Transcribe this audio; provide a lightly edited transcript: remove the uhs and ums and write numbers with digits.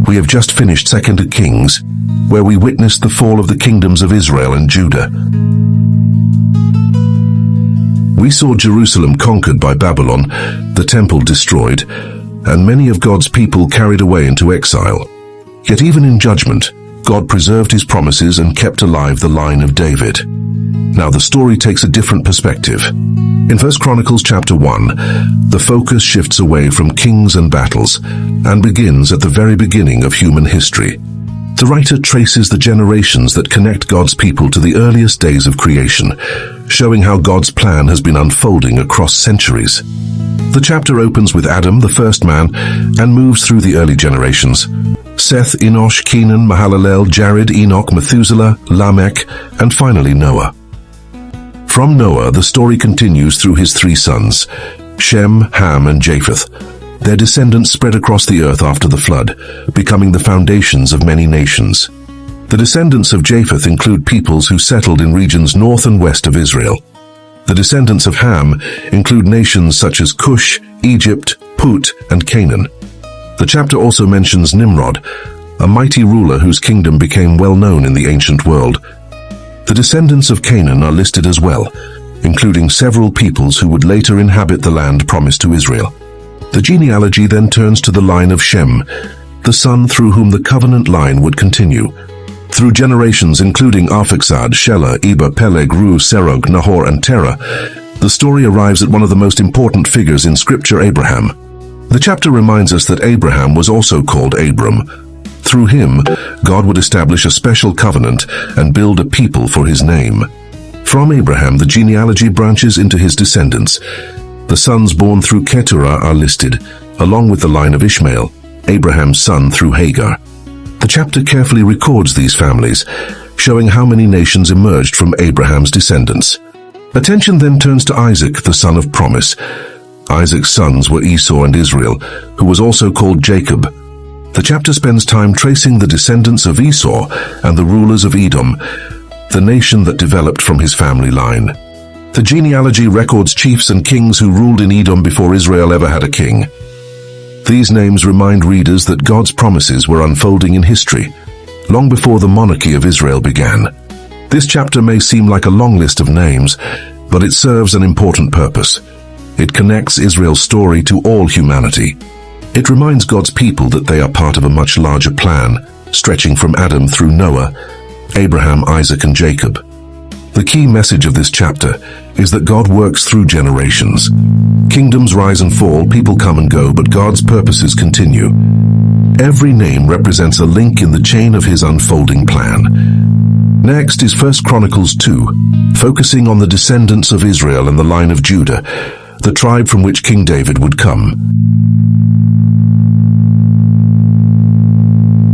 We have just finished 2 Kings, where we witnessed the fall of the kingdoms of Israel and Judah. We saw Jerusalem conquered by Babylon, the temple destroyed, and many of God's people carried away into exile. Yet even in judgment, God preserved his promises and kept alive the line of David. Now the story takes a different perspective. In 1 Chronicles chapter 1, the focus shifts away from kings and battles and begins at the very beginning of human history. The writer traces the generations that connect God's people to the earliest days of creation, showing how God's plan has been unfolding across centuries. The chapter opens with Adam, the first man, and moves through the early generations: Seth, Enosh, Kenan, Mahalalel, Jared, Enoch, Methuselah, Lamech, and finally Noah. From Noah, the story continues through his 3 sons, Shem, Ham, and Japheth. Their descendants spread across the earth after the flood, becoming the foundations of many nations. The descendants of Japheth include peoples who settled in regions north and west of Israel. The descendants of Ham include nations such as Cush, Egypt, Put, and Canaan. The chapter also mentions Nimrod, a mighty ruler whose kingdom became well known in the ancient world. The descendants of Canaan are listed as well, including several peoples who would later inhabit the land promised to Israel. The genealogy then turns to the line of Shem, the son through whom the covenant line would continue. Through generations including Arphaxad, Shelah, Eber, Peleg, Ru, Serug, Nahor, and Terah, the story arrives at one of the most important figures in Scripture, Abraham. The chapter reminds us that Abraham was also called Abram. Through him, God would establish a special covenant and build a people for his name. From Abraham, the genealogy branches into his descendants. The sons born through Keturah are listed, along with the line of Ishmael, Abraham's son through Hagar. The chapter carefully records these families, showing how many nations emerged from Abraham's descendants. Attention then turns to Isaac, the son of promise. Isaac's sons were Esau and Israel, who was also called Jacob. The chapter spends time tracing the descendants of Esau and the rulers of Edom, the nation that developed from his family line. The genealogy records chiefs and kings who ruled in Edom before Israel ever had a king. These names remind readers that God's promises were unfolding in history, long before the monarchy of Israel began. This chapter may seem like a long list of names, but it serves an important purpose. It connects Israel's story to all humanity. It reminds God's people that they are part of a much larger plan, stretching from Adam through Noah, Abraham, Isaac, and Jacob. The key message of this chapter is that God works through generations. Kingdoms rise and fall, people come and go, but God's purposes continue. Every name represents a link in the chain of his unfolding plan. Next is 1 Chronicles 2, focusing on the descendants of Israel and the line of Judah, the tribe from which King David would come.